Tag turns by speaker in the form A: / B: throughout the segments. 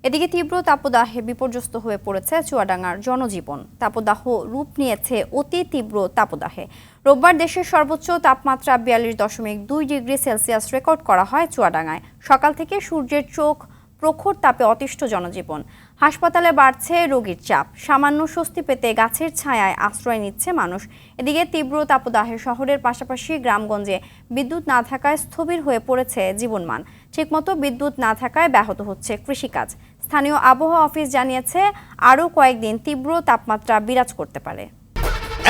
A: এদিকে তীব্র তাপদাহে বিপর্যস্ত হয়ে পড়েছে চুয়াডাঙ্গার জনজীবন। তাপদাহ রূপ নিয়েছে অতি তীব্র তাপদাহে। রোববার দেশের সর্বোচ্চ তাপমাত্রা 42.2 ডিগ্রি সেলসিয়াস রেকর্ড করা হয় চুয়াডাঙ্গায়। সকাল থেকে সূর্যের চোখ প্রখর তাপে অতিষ্ঠ জনজীবন। হাসপাতালে বাড়ছে রোগীর চাপ। সামান্য স্বস্তি পেতে গাছের ছায়ায় আশ্রয় নিচ্ছে মানুষ। এদিকে তীব্র তাপদাহে শহরের পাশাপাশি গ্রামগঞ্জে বিদ্যুৎ না থাকায় স্থবির হয়ে পড়েছে জীবনমান। ঠিকমতো বিদ্যুৎ না থাকায় ব্যাহত হচ্ছে কৃষিকাজ। স্থানীয় আবহাওয়া অফিস জানিয়েছে আরও কয়েকদিন তীব্র তাপমাত্রা বিরাজ করতে পারে।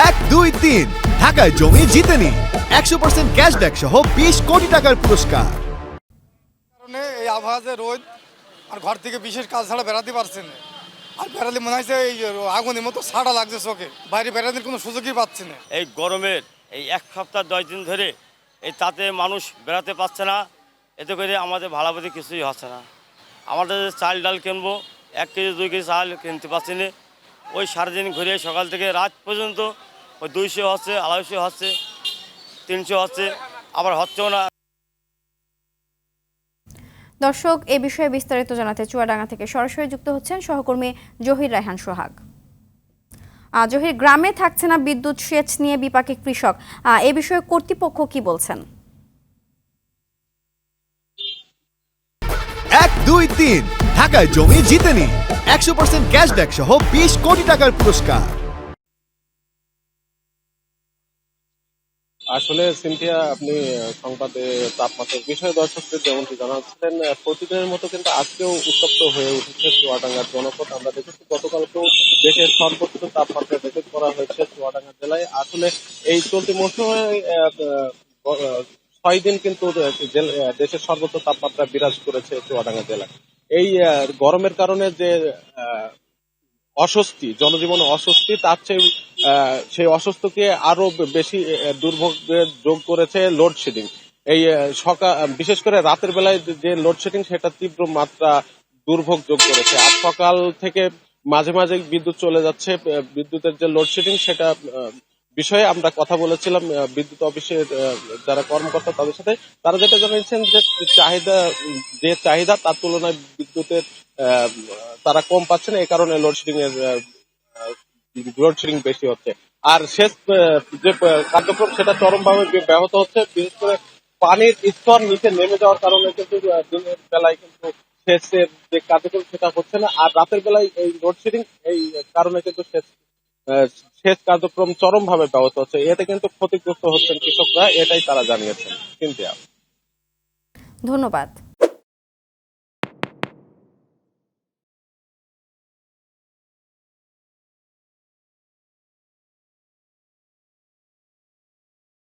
B: 1, 2, 3 ঢাকায় জমি জিতে নিন 100% ক্যাশব্যাক সহ 20 কোটি টাকার পুরস্কার।
C: কারণে এই আবহাওয়া যে রোদ আর ঘর থেকে বিশেষ কাজ ছাড়া বেড়াতে পারছে না। আর বেড়ালে মনে হয়েছে এই আগুনের মতো ছাড়া লাগছে চোখে, বাইরে বেড়ানোর কোনো সুযোগই পাচ্ছে না।
D: এই গরমের এই 1 সপ্তাহ 10 দিন ধরে এই তাতে মানুষ বেড়াতে পারছে না। এতে করে আমাদের ভাড়াবাদি কিছুই হচ্ছে না। আমাদের চাল ডাল কিনবো 1 কেজি 2 কেজি চাল কিনতে পারছি না। ওই সারাদিন ঘুরে সকাল থেকে রাত পর্যন্ত ওই 200 হচ্ছে, 250 হচ্ছে, 300 হচ্ছে, আবার হচ্ছেও না।
A: দর্শক, এ বিষয়ে বিস্তারিত জানাতে চুয়াডাঙ্গা থেকে সরাসরি যুক্ত হচ্ছেন সহকর্মী জহির রায়হান সোহাগ। জহির, গ্রামে থাকছে না বিদ্যুৎ, সেচ নিয়ে বিপাকে কৃষক। এ বিষয়ে কর্তৃপক্ষ কি বলছেন?
B: 1, 2, 3 ঢাকায় জমি জিতে নিন 100% ক্যাশব্যাক সহ 20 কোটি টাকার পুরস্কার।
E: আসলে সিনথিয়া, আপনি সংবাদে তাপমাত্রার বিষয়ে দর্শকদের যেমনটি জানাচ্ছিলেন, প্রতিদিনের মতো কিন্তু আজকেও উত্তপ্ত হয়ে উঠেছে চুয়াডাঙ্গার জনপদ। আমরা দেখেছি গতকালকেও দেশের সর্বোচ্চ তাপমাত্রা রেকর্ড করা হয়েছে চুয়াডাঙ্গা জেলায়। আসলে এই চলতি মৌসুমে 6 দিন কিন্তু দেশের সর্বোচ্চ তাপমাত্রা বিরাজ করেছে চুয়াডাঙ্গা জেলায়। এই গরমের কারণে যে অস্বস্তি, জনজীবনে অস্বস্তি, তার চেয়ে সেই অস্বস্তিকে আরো বেশি দুর্ভোগের যোগ করেছে লোডশেডিং। এই বিশেষ করে রাতের বেলায় যে লোডশেডিং, সেটা তীব্র মাত্রা দুর্ভোগ যোগ করেছে। আজ সকাল থেকে মাঝে মাঝে বিদ্যুৎ চলে যাচ্ছে। বিদ্যুতের যে লোডশেডিং, সেটা বিষয়ে আমরা কথা বলেছিলাম বিদ্যুৎ অফিসের যারা কর্মকর্তা তাদের সাথে। তারা যেটা জানিয়েছেন যে চাহিদা তার তুলনায় বিদ্যুতের তারা কম পাচ্ছেন, এই কারণে লোডশেডিং বেশি হচ্ছে। আর শেষ যে কার্যক্রম, সেটা চরমভাবে ব্যাহত হচ্ছে। বিশেষ করে পানির স্তর নিচে নেমে যাওয়ার কারণে কিন্তু দিনের বেলায় কিন্তু সেচের যে কার্যক্রম, সেটা হচ্ছে না। আর রাতের বেলায় এই লোডশেডিং, এই কারণে কিন্তু সেচ কার্যক্রম চরমভাবে ব্যাহত হচ্ছে। এতে কিন্তু ক্ষতিগ্রস্ত হচ্ছেন কৃষকরা, এটাই তারা জানিয়েছেন। সিনথিয়া,
A: ধন্যবাদ।